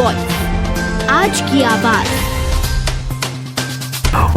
Voice, आज की आवाज।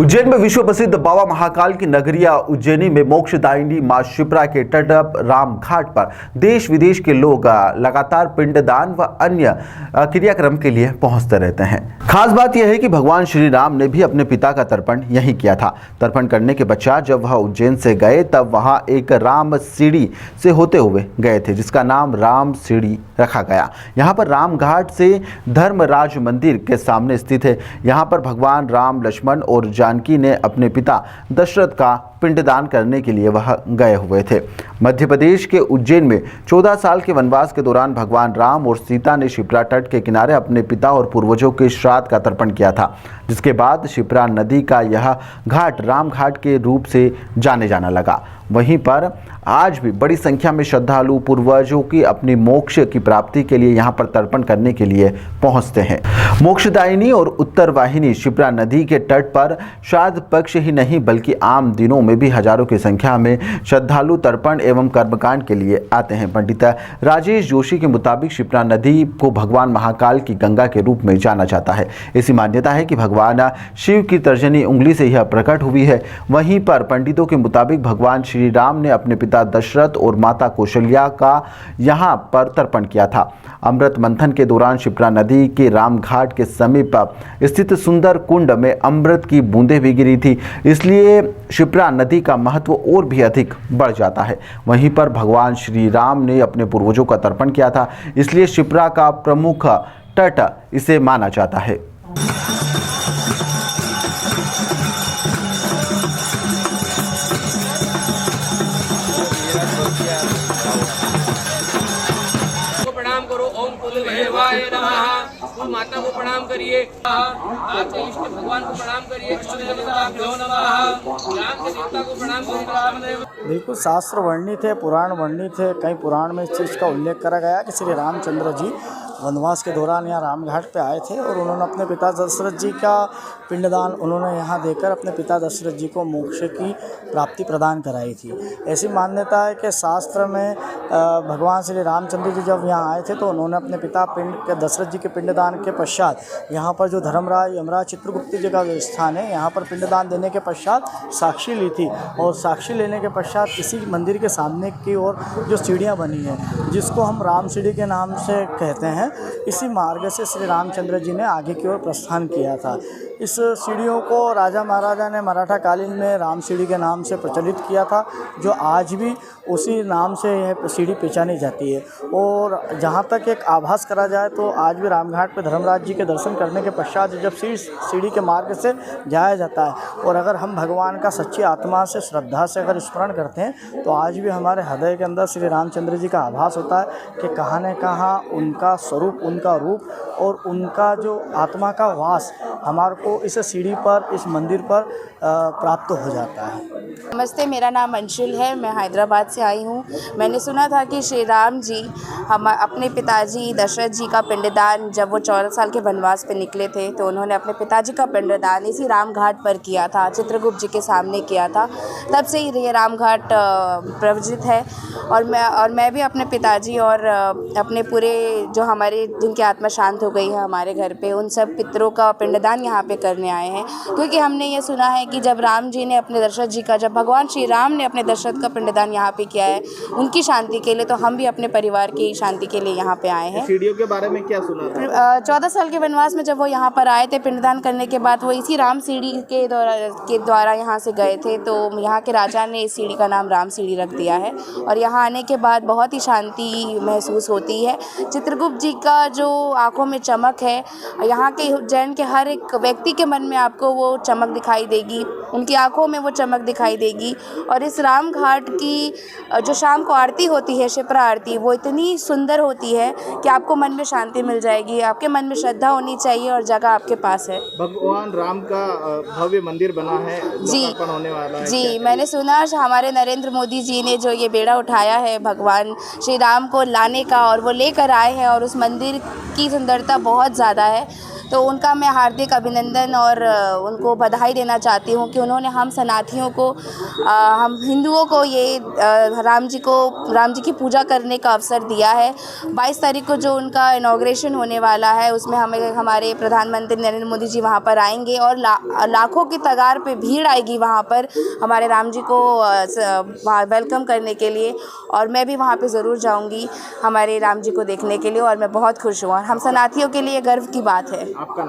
उज्जैन में विश्व प्रसिद्ध बाबा महाकाल की नगरिया उज्जैनी में मोक्षदायिनी मां शिप्रा के तट राम घाट पर देश विदेश के लोग लगातार पिंडदान व अन्य क्रियाक्रम के लिए पहुंचते रहते हैं। खास बात यह है कि भगवान श्री राम ने भी अपने पिता का तर्पण यहीं किया था। तर्पण करने के पश्चात जब वह उज्जैन से गए तब वहां एक राम सीढ़ी से होते हुए गए थे, जिसका नाम राम सीढ़ी रखा गया। यहाँ पर राम घाट से धर्मराज मंदिर के सामने स्थित है। यहाँ पर भगवान राम, लक्ष्मण और जानकी ने अपने पिता दशरथ का पिंडदान करने के लिए वह गए हुए थे। मध्य प्रदेश के उज्जैन में 14 साल के वनवास के दौरान भगवान राम और सीता ने शिप्रा तट के किनारे अपने पिता और पूर्वजों के श्राद्ध का तर्पण किया था, जिसके बाद शिप्रा नदी का यह घाट राम घाट के रूप से जाने जाना लगा। वहीं पर आज भी बड़ी संख्या में श्रद्धालु पूर्वजों की अपनी मोक्ष की प्राप्ति के लिए यहाँ पर तर्पण करने के लिए पहुँचते हैं। मोक्षदायिनी और उत्तरवाहिनी शिप्रा नदी के तट पर श्राद्ध पक्ष ही नहीं बल्कि आम दिनों में भी हजारों की संख्या में श्रद्धालु तर्पण एवं कर्मकांड के लिए आते हैं। पंडित राजेश जोशी के मुताबिक शिप्रा नदी को भगवान महाकाल की गंगा के रूप में जाना जाता है। ऐसी मान्यता है कि भगवान शिव की तर्जनी उंगली से यह प्रकट हुई है। वहीं पर पंडितों के मुताबिक भगवान श्री राम ने अपने पिता दशरथ और माता कौशल्या का यहाँ पर तर्पण किया था। अमृत मंथन के दौरान शिप्रा नदी के राम घाट के समीप स्थित सुंदर कुंड में अमृत की बूंदें भी गिरी थी, इसलिए शिप्रा नदी का महत्व और भी अधिक बढ़ जाता है। वहीं पर भगवान श्री राम ने अपने पूर्वजों का तर्पण किया था, इसलिए शिप्रा का प्रमुख तट इसे माना जाता है। प्रणाम करो। ओम कुलदेवाय नमः। कुल माता को प्रणाम करिए। आपके इष्ट भगवान को प्रणाम करिए। इष्ट देवताभ्यो नमः। राम के देवता को प्रणाम करिए। बिल्कुल शास्त्र वर्णित है, पुराण वर्णित है। कई पुराण में इस चीज़ का उल्लेख करा गया कि श्री रामचंद्र जी वनवास के दौरान यहाँ रामघाट पे आए थे और उन्होंने अपने पिता दशरथ जी का पिंडदान उन्होंने यहाँ देकर अपने पिता दशरथ जी को मोक्ष की प्राप्ति प्रदान कराई थी। ऐसी मान्यता है कि शास्त्र में भगवान श्री रामचंद्र जी जब यहाँ आए थे तो उन्होंने अपने पिता दशरथ जी के पिंडदान के पश्चात यहाँ पर जो धर्मराज यमराज चित्रगुप्त जी का जो स्थान है, यहाँ पर पिंडदान देने के पश्चात साक्षी ली थी और साक्षी लेने के पश्चात इसी मंदिर के सामने की ओर जो सीढ़ियाँ बनी हैं, जिसको हम राम सीढ़ी के नाम से कहते हैं, इसी मार्ग से श्री रामचंद्र जी ने आगे की ओर प्रस्थान किया था। इस सीढ़ियों को राजा महाराजा ने मराठा कालीन में राम सीढ़ी के नाम से प्रचलित किया था, जो आज भी उसी नाम से यह सीढ़ी पहचानी जाती है। और जहाँ तक एक आभास करा जाए तो आज भी रामघाट पर धर्मराज जी के दर्शन करने के पश्चात जब सीढ़ी के मार्ग से जाया जाता है और अगर हम भगवान का सच्ची आत्मा से श्रद्धा से अगर स्मरण करते हैं तो आज भी हमारे हृदय के अंदर श्री रामचंद्र जी का आभास होता है कि कहाँ न कहाँ उनका स्वरूप, उनका रूप और उनका जो आत्मा का वास हमारे को इस सीढ़ी पर, इस मंदिर पर प्राप्त हो जाता है। नमस्ते, मेरा नाम अंशुल है। मैं हैदराबाद से आई हूँ। मैंने सुना था कि श्री राम जी हम अपने पिताजी दशरथ जी का पिंडदान जब वो 14 साल के वनवास पे निकले थे तो उन्होंने अपने पिताजी का पिंडदान इसी राम घाट पर किया था, चित्रगुप्त जी के सामने किया था। तब से ही ये राम घाट प्रवजित है और मैं भी अपने पिताजी और अपने पूरे जो हमारे जिनकी आत्मा शांत हो गई है हमारे घर पे, उन सब पितरों का पिंडदान यहाँ पे करने आए हैं। क्योंकि हमने ये सुना है कि जब राम जी ने अपने दशरथ जी का, जब भगवान श्री राम ने अपने दशरथ का पिंडदान यहाँ पे किया है उनकी शांति के लिए, तो हम भी अपने परिवार की शांति के लिए यहाँ पे आए हैं। सीढ़ियों के बारे में क्या सुना था? 14 साल के वनवास में जब वो यहाँ पर आए थे पिंडदान करने के बाद, वो इसी राम सीढ़ी के द्वारा यहाँ से गए थे, तो यहाँ के राजा ने इस सीढ़ी का नाम राम सीढ़ी रख दिया है और यहाँ आने के बाद बहुत ही शांति महसूस होती है। चित्रगुप्त जी का जो आँखों में चमक है, यहाँ के उज्जैन के हर एक व्यक्ति के मन में आपको वो चमक दिखाई देगी, उनकी आंखों में वो चमक दिखाई देगी। और इस राम घाट की जो शाम को आरती होती है, शिप्रा आरती, वो इतनी सुंदर होती है कि आपको मन में शांति मिल जाएगी। आपके मन में श्रद्धा होनी चाहिए और जगह आपके पास है। भगवान राम का भव्य मंदिर बना है, जी होने वाला है। जी, मैंने सुना हमारे नरेंद्र मोदी जी ने जो ये बेड़ा उठाया है भगवान श्री राम को लाने का, और वो लेकर आए हैं और उस मंदिर की सुंदरता बहुत ज़्यादा है। तो उनका मैं हार्दिक अभिनंदन और उनको बधाई देना चाहती हूँ कि उन्होंने हम सनातनियों को हम हिंदुओं को ये राम जी की पूजा करने का अवसर दिया है। 22 तारीख को जो उनका इनॉग्रेशन होने वाला है उसमें हमारे प्रधानमंत्री नरेंद्र मोदी जी वहाँ पर आएंगे और लाखों की तादाद पे भीड़ आएगी वहाँ पर हमारे राम जी को वेलकम करने के लिए, और मैं भी वहाँ पे ज़रूर जाऊँगी हमारे राम जी को देखने के लिए, और मैं बहुत खुश हूँ और हम सनातनियों के लिए गर्व की बात है।